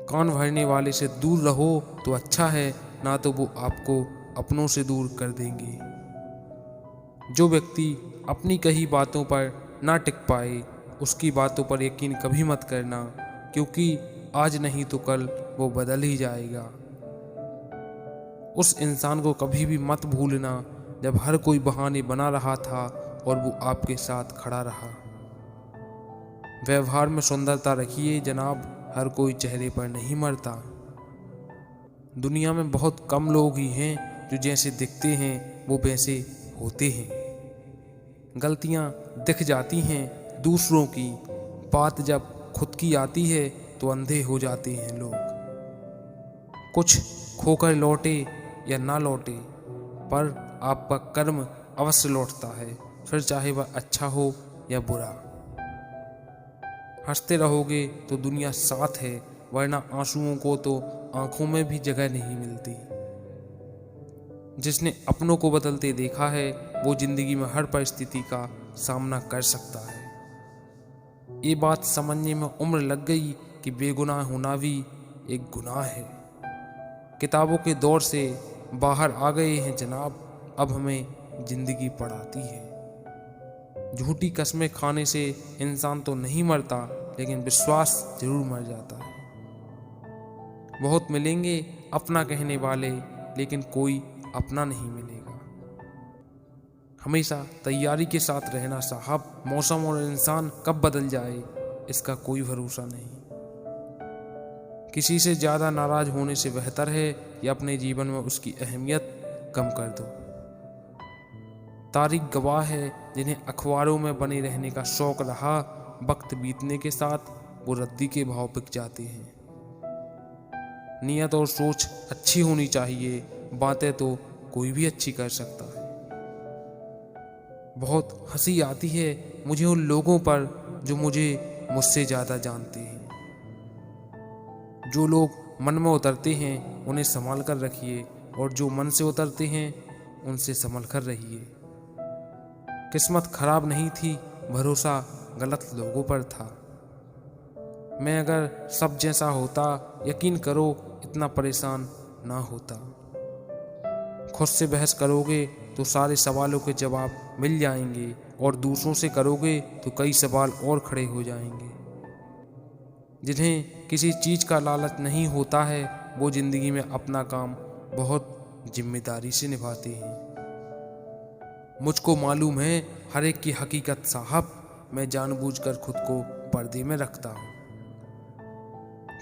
कान भरने वाले से दूर रहो तो अच्छा है, ना तो वो आपको अपनों से दूर कर देंगे। जो व्यक्ति अपनी कही बातों पर ना टिक पाए, उसकी बातों पर यकीन कभी मत करना, क्योंकि आज नहीं तो कल वो बदल ही जाएगा। उस इंसान को कभी भी मत भूलना जब हर कोई बहाने बना रहा था और वो आपके साथ खड़ा रहा। व्यवहार में सुंदरता रखिए जनाब, हर कोई चेहरे पर नहीं मरता। दुनिया में बहुत कम लोग ही हैं जो जैसे दिखते हैं वो वैसे होते हैं। गलतियां दिख जाती हैं दूसरों की, बात जब खुद की आती है तो अंधे हो जाते हैं लोग। कुछ खोकर लौटे या ना लौटे, पर आपका कर्म अवश्य लौटता है, फिर चाहे वह अच्छा हो या बुरा। हंसते रहोगे तो दुनिया साथ है, वरना आंसुओं को तो आंखों में भी जगह नहीं मिलती। जिसने अपनों को बदलते देखा है वो जिंदगी में हर परिस्थिति का सामना कर सकता है। ये बात समझने में उम्र लग गई कि बेगुनाह होना भी एक गुनाह है। किताबों के दौर से बाहर आ गए हैं जनाब, अब हमें जिंदगी पढ़ाती है। झूठी कस्में खाने से इंसान तो नहीं मरता, लेकिन विश्वास जरूर मर जाता है। बहुत मिलेंगे अपना कहने वाले, लेकिन कोई अपना नहीं मिलेगा। हमेशा तैयारी के साथ रहना साहब, मौसम और इंसान कब बदल जाए इसका कोई भरोसा नहीं। किसी से ज़्यादा नाराज होने से बेहतर है या अपने जीवन में उसकी अहमियत कम कर दो। तारीख गवाह है, जिन्हें अखबारों में बने रहने का शौक रहा, वक्त बीतने के साथ वो रद्दी के भाव बिक जाते हैं। नियत और सोच अच्छी होनी चाहिए, बातें तो कोई भी अच्छी कर सकता है। बहुत हंसी आती है मुझे उन लोगों पर जो मुझसे ज़्यादा जानते हैं। जो लोग मन में उतरते हैं उन्हें संभाल कर रखिए, और जो मन से उतरते हैं उनसे संभल कर रहिए। किस्मत खराब नहीं थी, भरोसा गलत लोगों पर था। मैं अगर सब जैसा होता, यकीन करो इतना परेशान ना होता। खुद से बहस करोगे तो सारे सवालों के जवाब मिल जाएंगे, और दूसरों से करोगे तो कई सवाल और खड़े हो जाएंगे। जिन्हें किसी चीज़ का लालच नहीं होता है वो जिंदगी में अपना काम बहुत जिम्मेदारी से निभाते हैं। मुझको मालूम है हर एक की हकीकत साहब, मैं जानबूझकर खुद को पर्दे में रखता हूँ।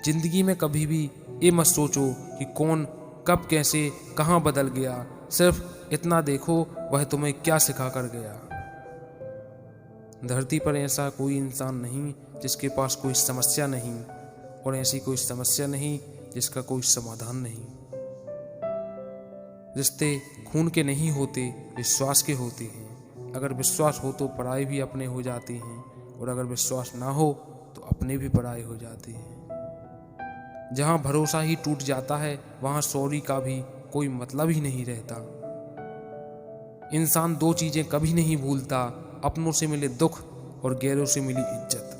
जिंदगी में कभी भी ये मत सोचो कि कौन कब कैसे कहाँ बदल गया, सिर्फ इतना देखो वह तुम्हें क्या सिखा कर गया। धरती पर ऐसा कोई इंसान नहीं जिसके पास कोई समस्या नहीं, और ऐसी कोई समस्या नहीं जिसका कोई समाधान नहीं। रिश्ते खून के नहीं होते, विश्वास के होते हैं। अगर विश्वास हो तो पराये भी अपने हो जाते हैं, और अगर विश्वास ना हो तो अपने भी पराये हो जाते हैं। जहाँ भरोसा ही टूट जाता है वहाँ सॉरी का भी कोई मतलब ही नहीं रहता। इंसान दो चीजें कभी नहीं भूलता, अपनों से मिले दुख और गैरों से मिली इज्जत।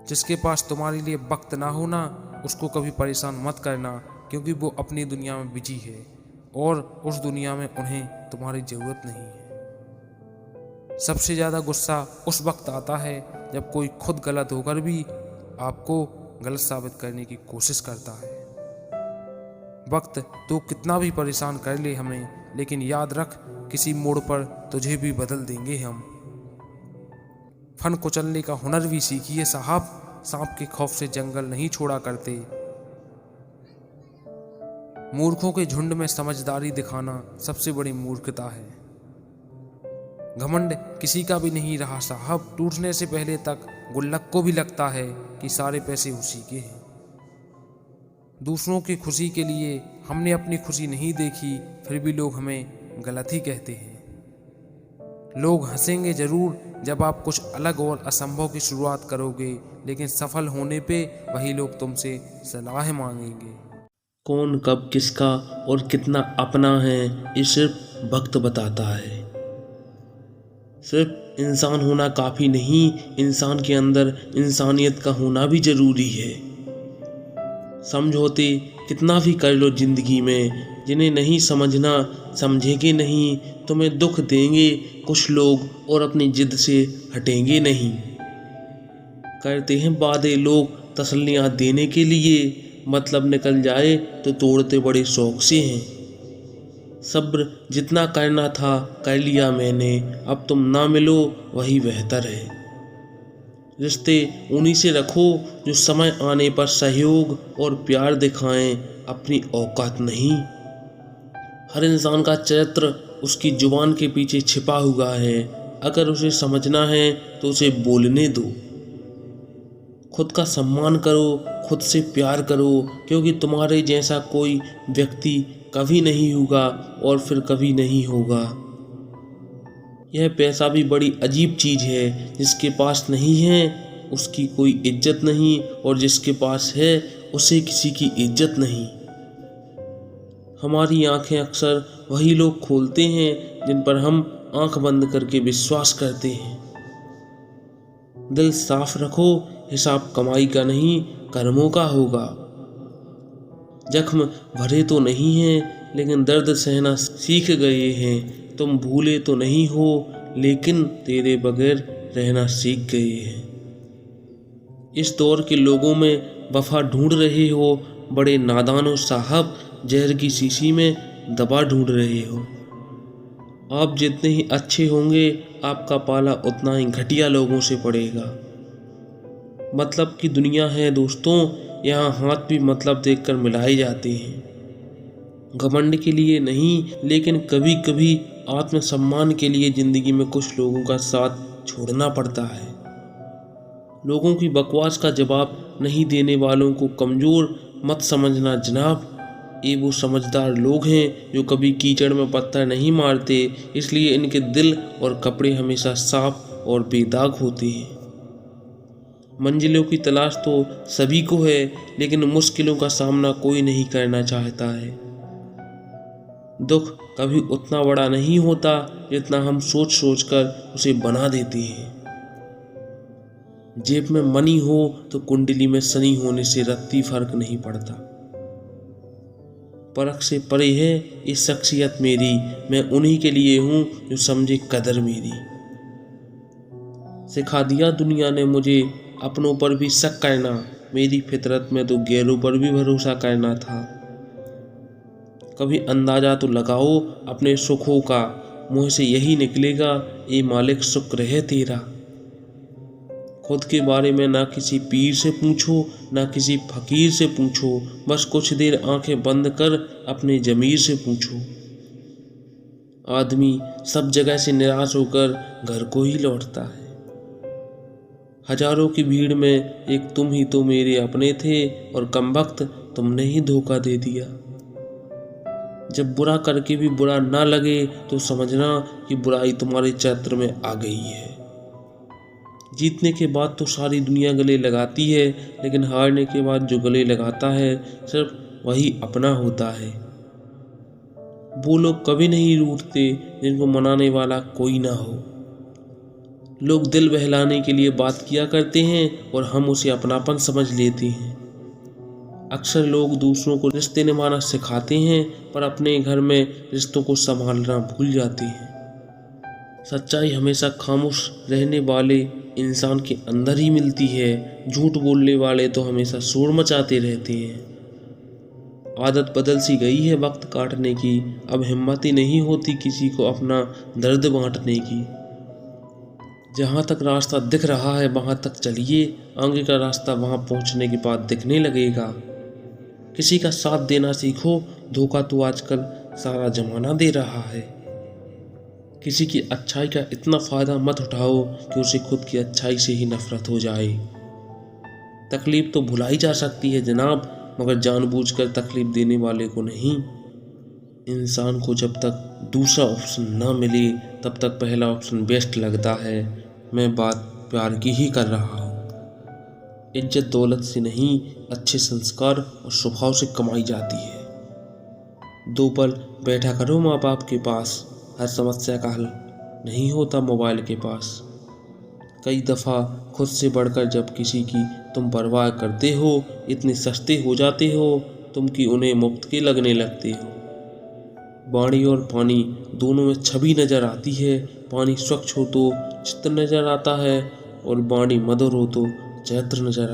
जिसके पास तुम्हारे लिए वक्त ना होना उसको कभी परेशान मत करना, क्योंकि वो अपनी दुनिया में बिजी है और उस दुनिया में उन्हें तुम्हारी जरूरत नहीं है। सबसे ज्यादा गुस्सा उस वक्त आता है जब कोई खुद गलत होकर भी आपको गलत साबित करने की कोशिश करता है। वक्त तो कितना भी परेशान कर ले हमें, लेकिन याद रख किसी मोड़ पर तुझे भी बदल देंगे हम। फन कुचलने का हुनर भी सीखिए साहब, सांप के खौफ से जंगल नहीं छोड़ा करते। मूर्खों के झुंड में समझदारी दिखाना सबसे बड़ी मूर्खता है। घमंड किसी का भी नहीं रहा साहब, टूटने से पहले तक गुल्लक को भी लगता है कि सारे पैसे उसी के हैं। दूसरों की खुशी के लिए हमने अपनी खुशी नहीं देखी, फिर भी लोग हमें गलत ही कहते हैं। लोग हंसेंगे जरूर जब आप कुछ अलग और असंभव की शुरुआत करोगे, लेकिन सफल होने पे वही लोग तुमसे सलाह मांगेंगे। कौन कब किसका और कितना अपना है ये सिर्फ वक्त बताता है। सिर्फ इंसान होना काफ़ी नहीं, इंसान के अंदर इंसानियत का होना भी ज़रूरी है। समझौते कितना भी कर लो जिंदगी में, जिन्हें नहीं समझना समझेंगे नहीं, तुम्हें दुख देंगे कुछ लोग और अपनी जिद से हटेंगे नहीं। करते हैं वादे लोग तसल्लियाँ देने के लिए, मतलब निकल जाए तो तोड़ते बड़े शौक से हैं। सब्र जितना करना था कर लिया मैंने, अब तुम ना मिलो वही बेहतर है। रिश्ते उन्हीं से रखो जो समय आने पर सहयोग और प्यार दिखाएं, अपनी औकात नहीं। हर इंसान का चरित्र उसकी जुबान के पीछे छिपा हुआ है, अगर उसे समझना है तो उसे बोलने दो। खुद का सम्मान करो, खुद से प्यार करो, क्योंकि तुम्हारे जैसा कोई व्यक्ति कभी नहीं होगा और फिर कभी नहीं होगा। यह पैसा भी बड़ी अजीब चीज है, जिसके पास नहीं है उसकी कोई इज्जत नहीं, और जिसके पास है उसे किसी की इज्जत नहीं। हमारी आंखें अक्सर वही लोग खोलते हैं जिन पर हम आंख बंद करके विश्वास करते हैं। दिल साफ रखो, हिसाब कमाई का नहीं कर्मों का होगा। जख्म भरे तो नहीं हैं, लेकिन दर्द सहना सीख गए हैं। तुम भूले तो नहीं हो, लेकिन तेरे बगैर रहना सीख गए हैं। इस दौर के लोगों में वफा ढूंढ रहे हो, बड़े नादानो साहब जहर की शीशी में दवा ढूंढ रहे हो। आप जितने ही अच्छे होंगे, आपका पाला उतना ही घटिया लोगों से पड़ेगा। मतलब की दुनिया है दोस्तों, यहाँ हाथ भी मतलब देखकर मिलाए जाते हैं। घमंड के लिए नहीं, लेकिन कभी कभी आत्मसम्मान के लिए जिंदगी में कुछ लोगों का साथ छोड़ना पड़ता है। लोगों की बकवास का जवाब नहीं देने वालों को कमज़ोर मत समझना जनाब। ये वो समझदार लोग हैं जो कभी कीचड़ में पत्थर नहीं मारते, इसलिए इनके दिल और कपड़े हमेशा साफ और बेदाग होते हैं। मंजिलों की तलाश तो सभी को है, लेकिन मुश्किलों का सामना कोई नहीं करना चाहता है। दुख कभी उतना बड़ा नहीं होता जितना हम सोच सोच कर उसे बना देते हैं। जेब में मनी हो तो कुंडली में शनि होने से रत्ती फर्क नहीं पड़ता। परख से परे है ये शख्सियत मेरी, मैं उन्हीं के लिए हूँ जो समझे कदर मेरी। सिखा दिया दुनिया ने मुझे अपनों पर भी शक करना, मेरी फितरत में तो गैरों पर भी भरोसा करना था। कभी अंदाजा तो लगाओ अपने सुखों का, मुँह से यही निकलेगा ये मालिक शुक्र है तेरा। खुद के बारे में ना किसी पीर से पूछो, ना किसी फकीर से पूछो, बस कुछ देर आंखें बंद कर अपने जमीर से पूछो। आदमी सब जगह से निराश होकर घर को ही लौटता है। हजारों की भीड़ में एक तुम ही तो मेरे अपने थे, और कमबख्त तुमने ही धोखा दे दिया। जब बुरा करके भी बुरा ना लगे तो समझना कि बुराई तुम्हारे चरित्र में आ गई है। जीतने के बाद तो सारी दुनिया गले लगाती है, लेकिन हारने के बाद जो गले लगाता है सिर्फ वही अपना होता है। वो लोग कभी नहीं रूठते जिनको मनाने वाला कोई ना हो। लोग दिल बहलाने के लिए बात किया करते हैं और हम उसे अपनापन समझ लेते हैं। अक्सर लोग दूसरों को रिश्ते निभाना सिखाते हैं, पर अपने घर में रिश्तों को संभालना भूल जाते हैं। सच्चाई हमेशा खामोश रहने वाले इंसान के अंदर ही मिलती है। झूठ बोलने वाले तो हमेशा शोर मचाते रहते हैं। आदत बदल सी गई है वक्त काटने की, अब हिम्मत ही नहीं होती किसी को अपना दर्द बांटने की। जहाँ तक रास्ता दिख रहा है वहाँ तक चलिए, आगे का रास्ता वहाँ पहुँचने के बाद दिखने लगेगा। किसी का साथ देना सीखो, धोखा तो आजकल सारा जमाना दे रहा है। किसी की अच्छाई का इतना फ़ायदा मत उठाओ कि उसे खुद की अच्छाई से ही नफरत हो जाए। तकलीफ़ तो भुलाई जा सकती है जनाब, मगर जानबूझकर तकलीफ़ देने वाले को नहीं। इंसान को जब तक दूसरा ऑप्शन ना मिले तब तक पहला ऑप्शन बेस्ट लगता है। मैं बात प्यार की ही कर रहा हूँ। इज्जत दौलत से नहीं, अच्छे संस्कार और स्वभाव से कमाई जाती है। 2 पल बैठा करो माँ बाप के पास, हर समस्या का हल नहीं होता मोबाइल के पास। कई दफ़ा खुद से बढ़कर जब किसी की तुम परवाह करते हो, इतने सस्ते हो जाते हो तुम कि उन्हें मुफ्त के लगने लगते हो। वाणी और पानी दोनों में छवि नजर आती है। पानी स्वच्छ हो तो चित्र नजर आता है और वाणी मधुर हो तो चैत्र नजर